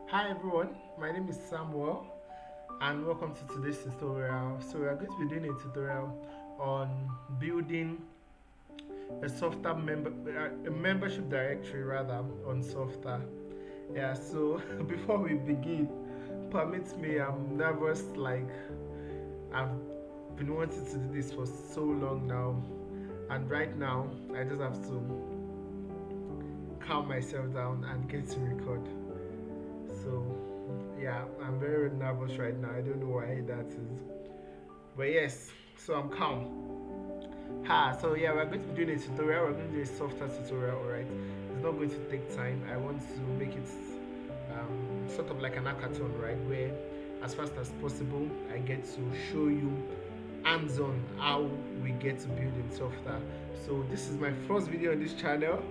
Hi everyone, my name is Samuel and welcome to today's tutorial. So we are going to be doing a tutorial on building a Softr a membership directory rather on Softr. Yeah, so before we begin, permit me, I'm nervous like I've been wanting to do this for so long now, and right now I just have to calm myself down and get to record. So yeah, I'm very nervous right now. I don't know why that is. But yes, so I'm calm. So yeah, we're going to be doing a tutorial. We're going to do a software tutorial, alright? It's not going to take time. I want to make it sort of like an hackathon, right? Where as fast as possible, I get to show you hands on how we get to build in software. So this is my first video on this channel,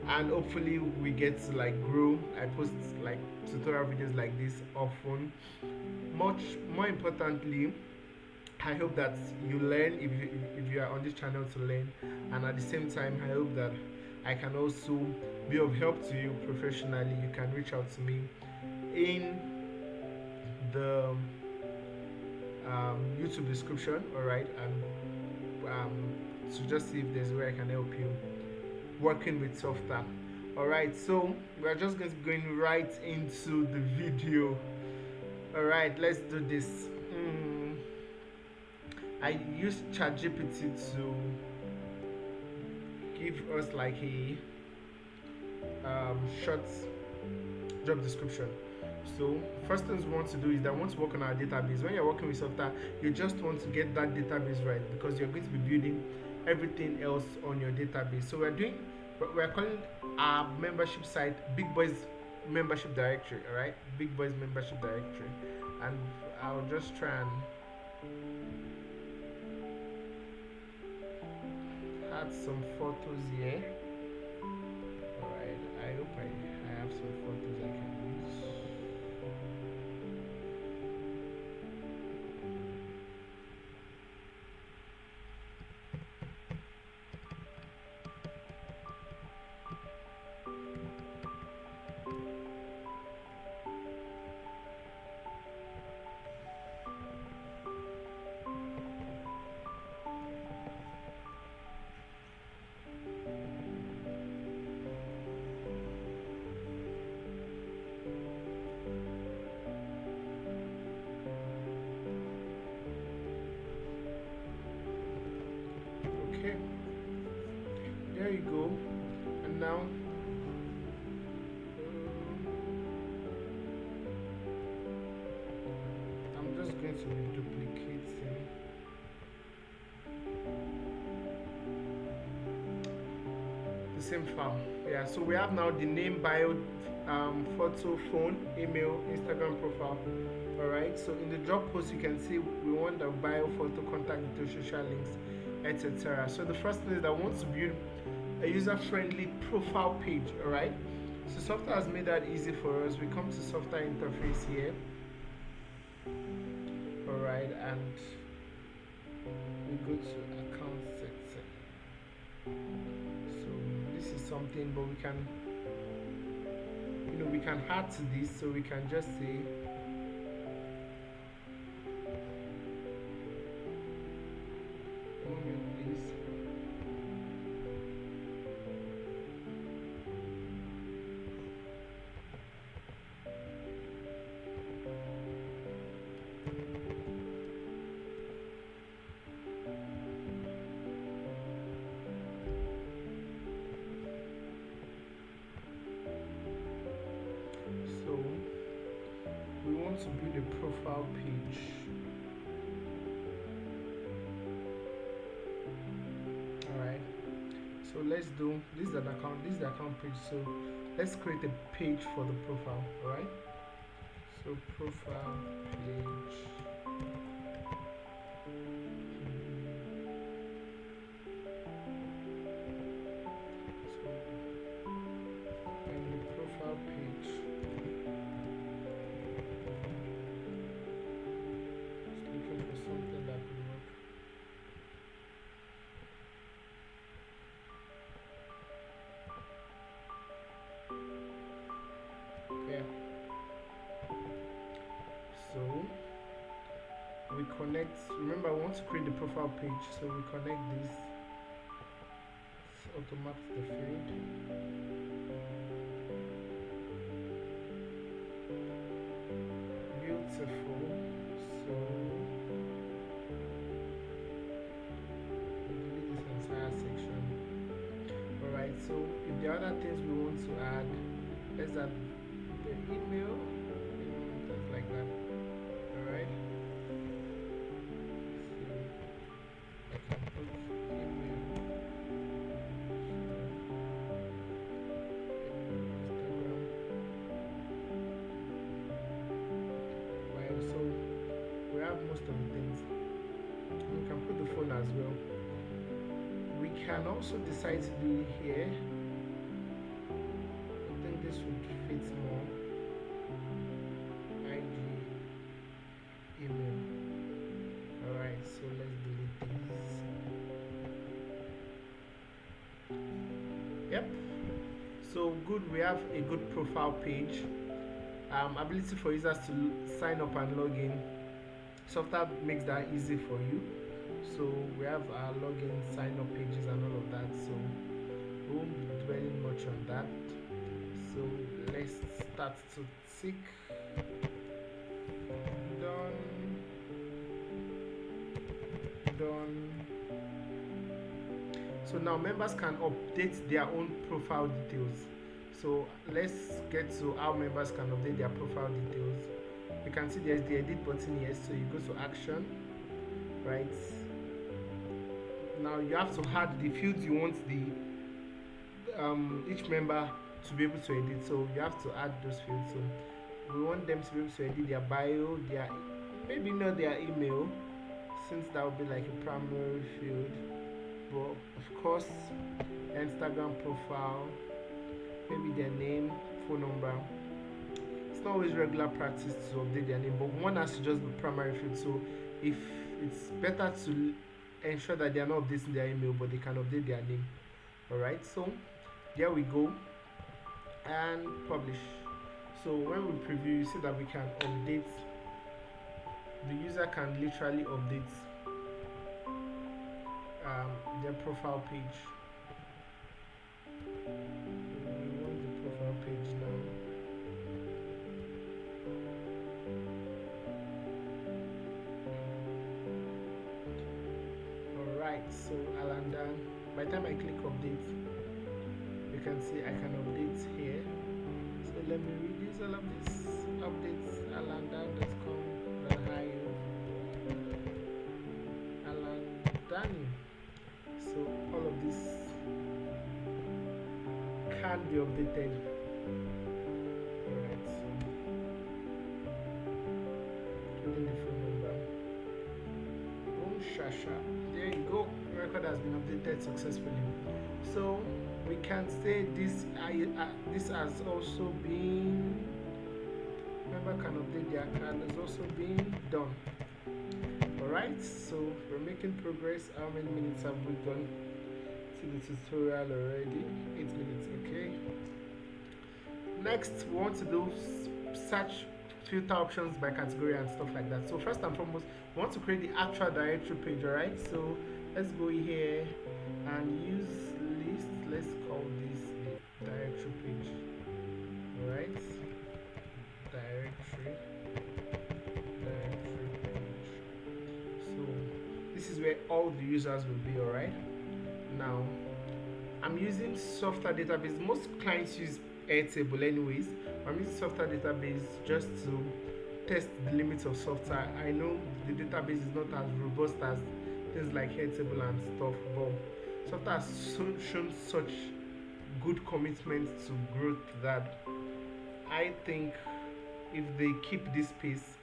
and hopefully we get to like grow. I post like tutorial videos like this often. Much more importantly, I hope that you learn if you are on this channel to learn, and at the same time I hope that I can also be of help to you professionally. You can reach out to me in the YouTube description, alright, and to just see if there's a way I can help you working with software. Alright, so we're just going to be going right into the video. Alright, let's do this. I use ChatGPT to give us like a short job description. So first things we want to do is that we want to work on our database. When you're working with software, you just want to get that database right because you're going to be building everything else on your database. So we're calling our membership site Big Boys Membership Directory. All right, Big Boys Membership Directory, and I'll just try and add some photos here. Alright, I hope I have some photos I can use. Okay, there you go. And now I'm just going to be duplicating the same file. Yeah, so we have now the name, bio, photo, phone, email, Instagram profile. Alright, so in the job post you can see we want the bio, photo, contact details, social links, etc. So the first thing is that we want to build a user-friendly profile page. Alright, so Softr has made that easy for us. We come to Softr interface here. Alright, and we go to account section. So this is something, but we can add to this. So we can just say please. So we want to build a profile page. Alright, so let's do this is the account page. So let's create a page for the profile. Alright, so profile page. So in the profile page, just looking for something that could work. Yeah. So we connect. Remember, we want to create the profile page, so we connect this. Automate the field. Beautiful. So we delete this entire section. Alright, so if the other things we want to add, let's add the email, things like that. Alright. So I can put email, Instagram. Right, so we have most of the things. We can put the phone as well. We can also decide to do it here. I think this would fit more. IG email. Alright, so let's delete these. Yep. So good, we have a good profile page. Ability for users to sign up and log in. Software makes that easy for you. So we have our login, sign up pages and all of that. So we won't be dwelling much on that. So let's start to tick. Done. So now members can update their own profile details. So let's get to how members can update their profile details. You can see there's the edit button here, so you go to action, right? Now you have to add the fields you want the each member to be able to edit. So you have to add those fields. So we want them to be able to edit their bio, their maybe not their email, since that would be like a primary field. But of course, Instagram profile, maybe their name, phone number. It's not always regular practice to update their name, but one has to just be primary field. So if it's better to ensure that they are not updating their email, but they can update their name. Alright, so there we go, and publish. So when we preview, you see that we can update. The user can literally update their profile page. We want the profile page now. Alright, so Alan done. By the time I click update, you can see I can update here. So let me reduce all of this. Updates alandan.com. Alan Dani. So all of this can be updated. Alright, so putting the phone number. Boom, shasha. There you go. Record has been updated successfully. So we can say this has also been, member can update their account, has also been done. Alright, so we're making progress. How many minutes have we gone to the tutorial already? 8 minutes, okay. Next, we want to do search filter options by category and stuff like that. So first and foremost, we want to create the actual directory page. Alright, so let's go here and use list. Let's call this the directory page. Alright, directory page. So this is where all the users will be. Alright, now I'm using Softr database. Most clients use Airtable anyways. I'm using Softr database just to test the limits of Softr. I know the database is not as robust as things like Airtable and stuff, but Softr has shown such good commitment to growth that I think if they keep this pace,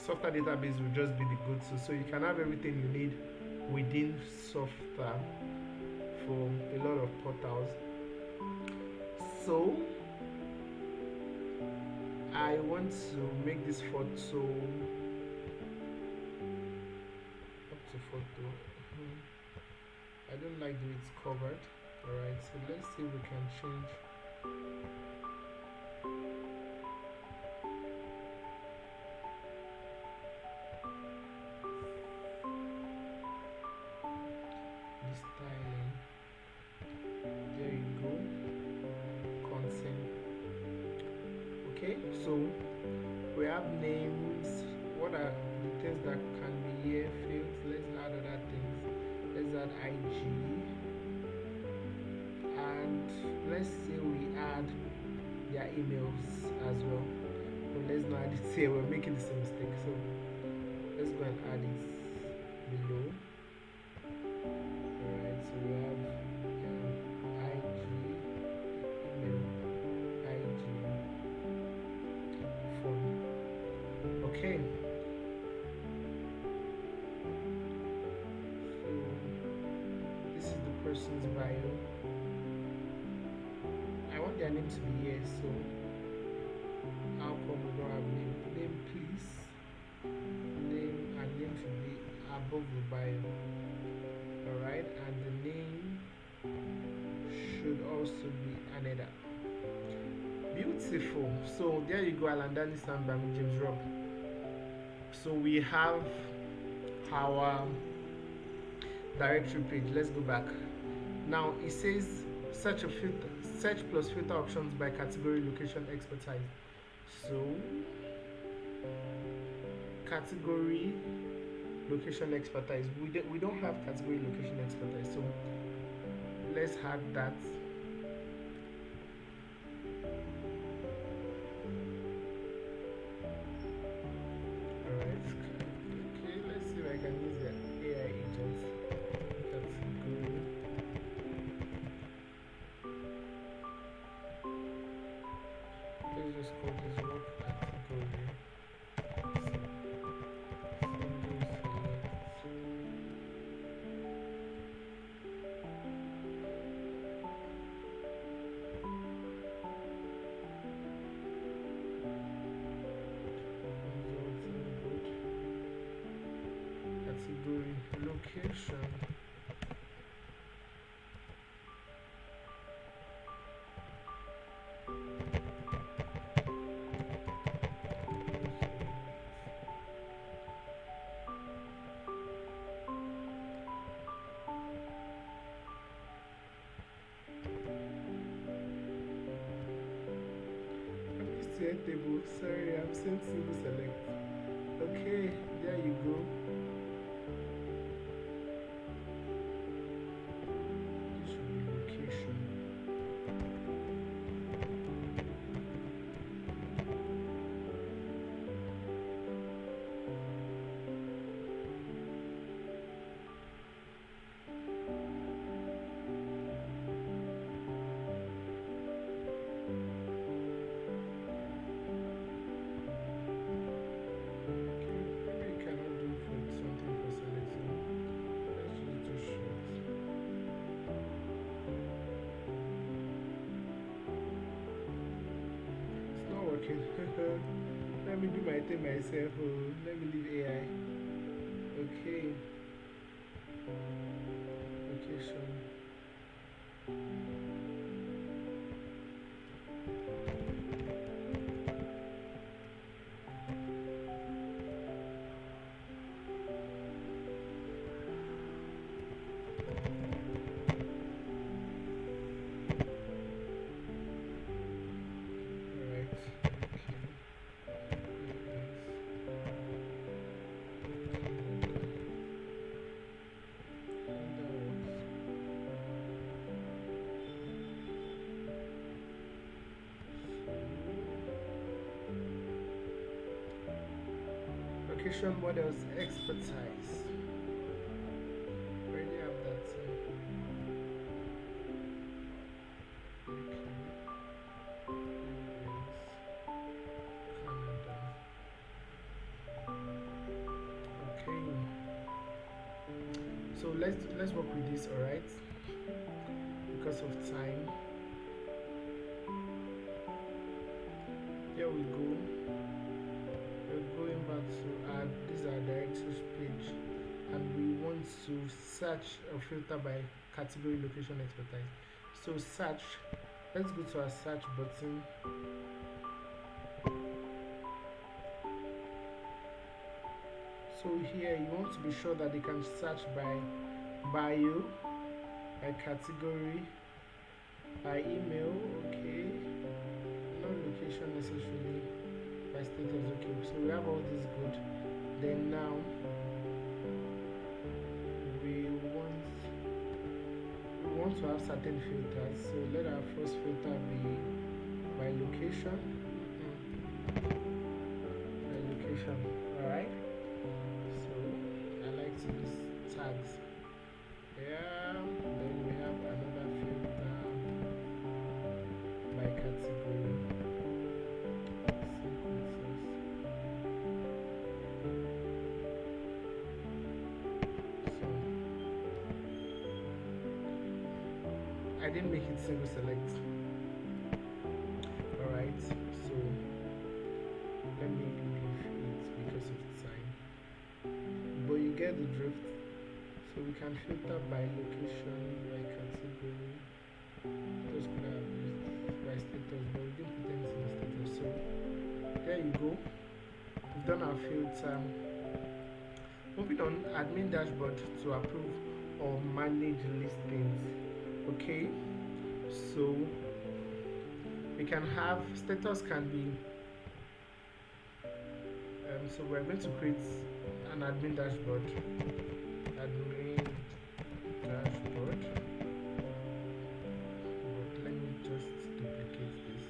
Softr database will just be the go-to. So you can have everything you need within Softr for a lot of portals. So I want to make this photo up to photo. I don't like the way it's covered. Alright, so let's see if we can change. Okay, so we have names. What are the things that can be here? Fields. Let's add other things. Let's add IG, and let's say we add their emails as well. But let's not add it here. We're making the same mistake. So let's go and add it below. Alright, so we have IG, email, IG, phone. Okay. So this is the person's bio. I want their name to be here, so how come we don't have name? Name, please. Name and name should be above the bio. Alright, and the name should also be another. Beautiful. So there you go, Alandani Sambam, James Rob. So we have our directory page. Let's go back. Now it says search plus filter options by category, location, expertise. So category, location, expertise. We don't have category, location, expertise. So let's add that. Alright. Okay, let's see if I can use the AI agents. Category. Let's just call this work category. Category location. Table. Sorry, I'm saying single select. Okay, there you go. This should be location. Let me do my thing myself. Oh, let me leave AI. Okay. Location. Location models expertise. Already have that. Okay. So let's work with this, alright? Because of time. Here we go. Going back to add this is our directories page, and we want to search or filter by category, location, expertise. So search, let's go to our search button. So here you want to be sure that they can search by bio, by category, by email, okay, not location necessarily. Okay, so we have all this good. Then now we want we want to have certain filters. So let our first filter be by location. By location, alright? So I like to use tags. Yeah, then we have another filter by category. So I didn't make it single select. Alright, so let me leave it because of the time. But you get the drift. So we can filter by location, by category. Those could have used by status, but we didn't put anything in status. So there you go. We've done our filter. Moving on, admin dashboard to approve or manage listings. Okay, so we can have status can be. So we're going to create an admin dashboard. Admin dashboard. But let me just duplicate this.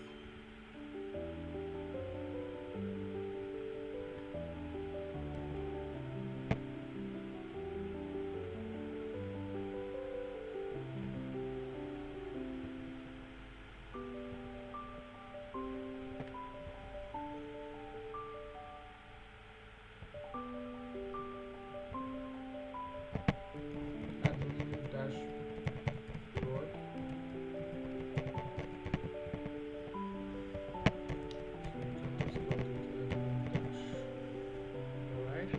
Admin dashboard. Alright.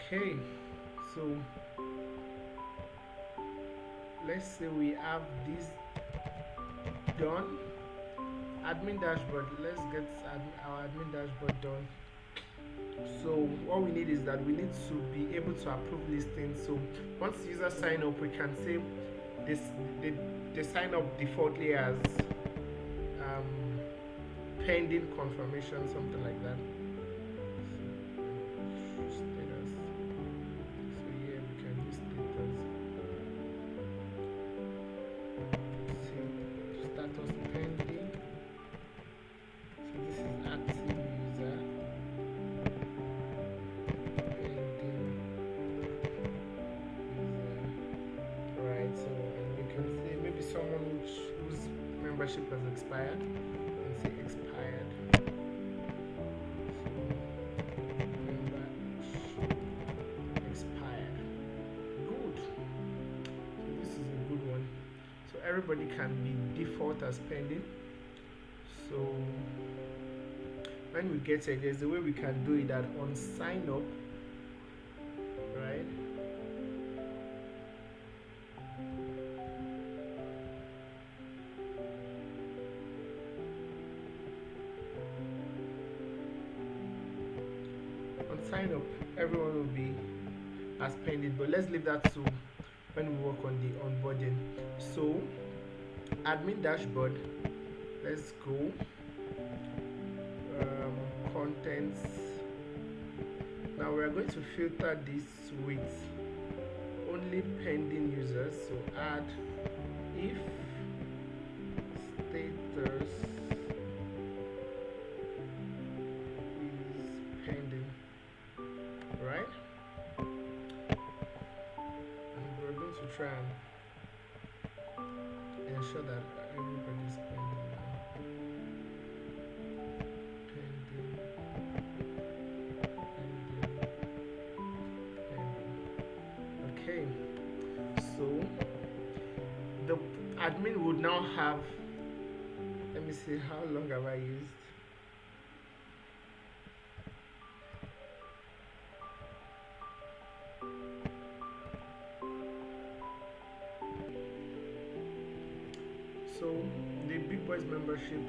Okay, so let's say we have this done. Admin dashboard, let's get our admin dashboard done. So what we need is that we need to be able to approve listings. So once users sign up, we can say this they sign up defaultly as um, pending confirmation, something like that. So status. So here we can use status. See, status pending. So this is active user. Right, so and you can see maybe someone whose membership has expired. You can say expired. So membership expired. Good. So this is a good one. So everybody can be default as pending. So when we get here, there's a way we can do it that on sign up, right? On sign up, everyone will be as pending, but let's leave that to when we work on the onboarding. So admin dashboard, let's go. Contents. Now we are going to filter this with only pending users. So add if status is pending, right? And we're going to try and ensure that everybody is pending now. Okay, so the admin would now have, let me see, how long have I used? So the Big Boys membership,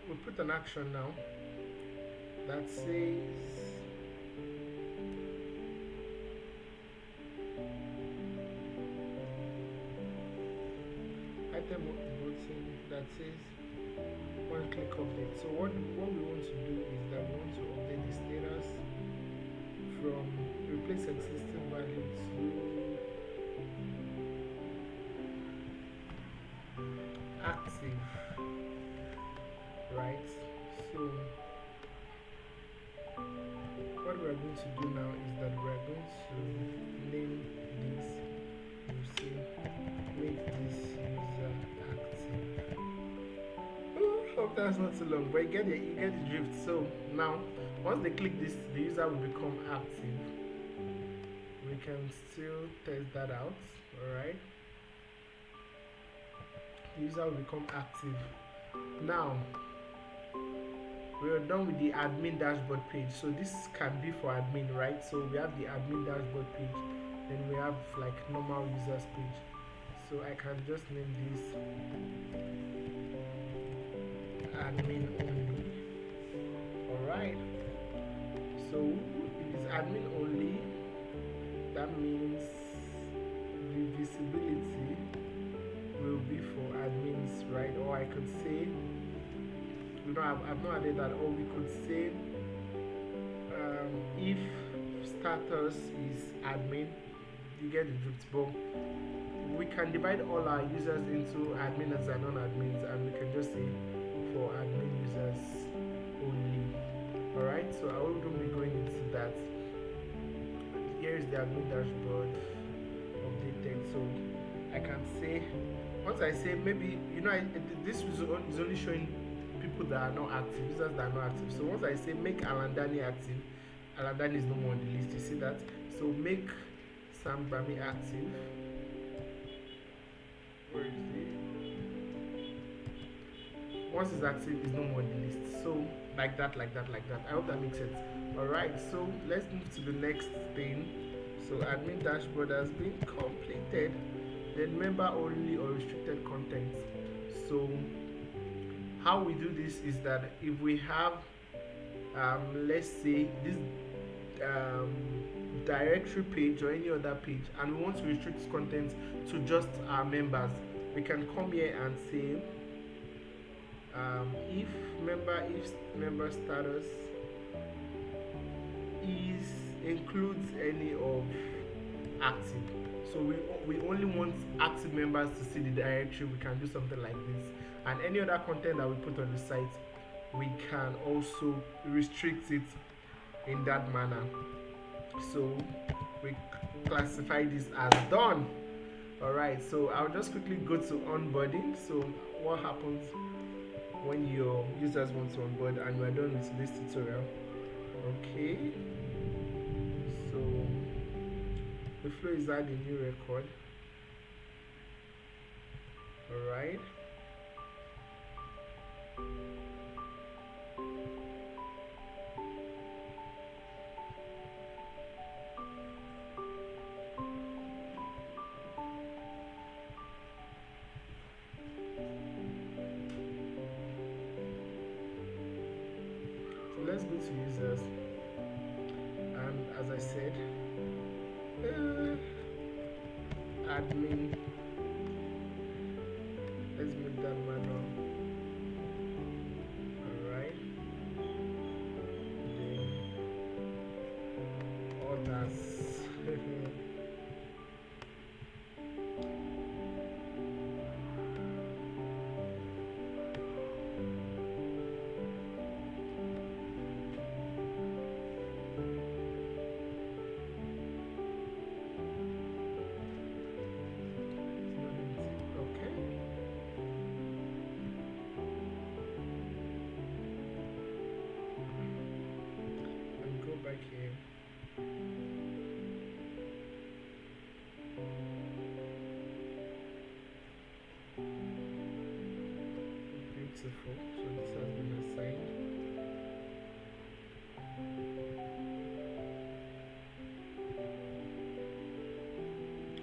we put an action now that says item button that says one click update. So what we want to do is that we want to update the status from replace existing value to active, right? So what we are going to do now is that we are going to name this. You see, make this user active. Oh, hope that's not too long, but you get the drift. So now, once they click this, the user will become active. We can still test that out. All right, the user will become active. Now we are done with the admin dashboard page. So this can be for admin, right? So we have the admin dashboard page, then we have like normal users page. So I can just name this admin only. Alright, so it is admin only. That means the visibility will be for admins, right? Or I could say, I've not added that, or we could say if status is admin, you get the drift. But we can divide all our users into admins and non-admins, and we can just say for admin users only. Alright, so I won't be going into that. Here is the admin dashboard updated. So I can say, once I say maybe, this is only showing people that are not active, users that are not active. So once I say make Alandani active, Alandani is no more on the list. You see that? So make Sam Bami active. Where is it? Once it's active, it's no more on the list. So like that. I hope that makes sense. Alright, so let's move to the next thing. So admin dashboard has been completed. Then member only or restricted content. So how we do this is that if we have let's say this directory page or any other page, and we want to restrict content to just our members, we can come here and say if member status includes any of active. So we only want active members to see the directory. We can do something like this, and any other content that we put on the site, we can also restrict it in that manner. So we classify this as done. Alright, so I'll just quickly go to onboarding. So what happens when your users want to onboard and we're done with this tutorial? Okay, so the flow is add a new record. Alright, so let's go to users, and as I said, admin, let's make that manual. Alright, then others. Back here. Beautiful. So this has been assigned.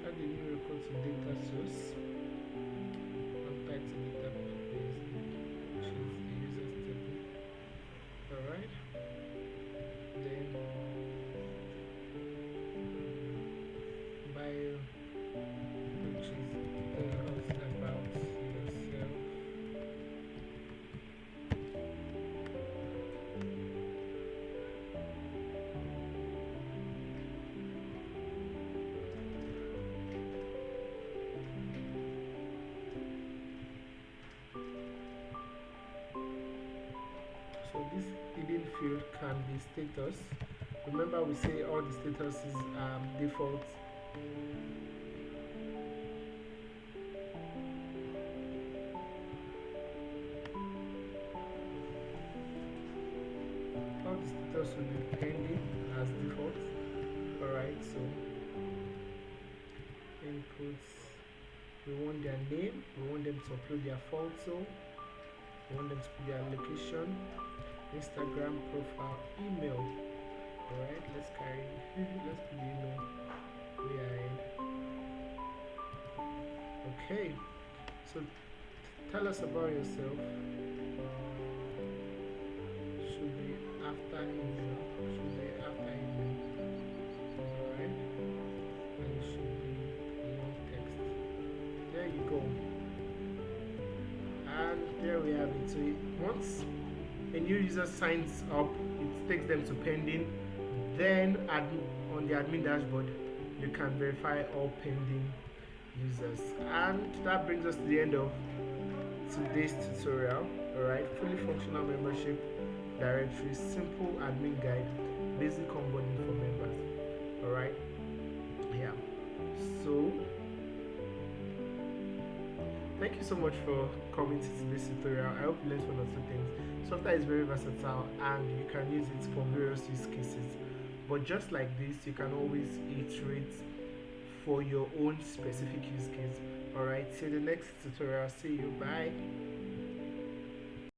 Add a new record to data source. And title database, which is the users table. Alright. Then bio, which is telling us about So this hidden field can be status. Remember we say all the status is default. All the status will be pending as default. Alright, so inputs, we want their name, we want them to upload their photo, we want them to put their location, Instagram profile, email. Alright, let's carry let's put the email way ahead. Okay, so tell us about yourself. Should be after email. Should be after email. Alright. And it should be long text. There you go. And there we have it. So once a new user signs up, it takes them to pending. Then on the admin dashboard, you can verify all pending users. And that brings us to the end of today's tutorial. Alright, fully functional membership directory, simple admin guide, basic onboarding for members. Alright, yeah. So thank you so much for coming to today's tutorial. I hope you learned one or two things. Software is very versatile and you can use it for various use cases. But just like this, you can always iterate for your own specific use case. Alright, see you in the next tutorial. See you. Bye.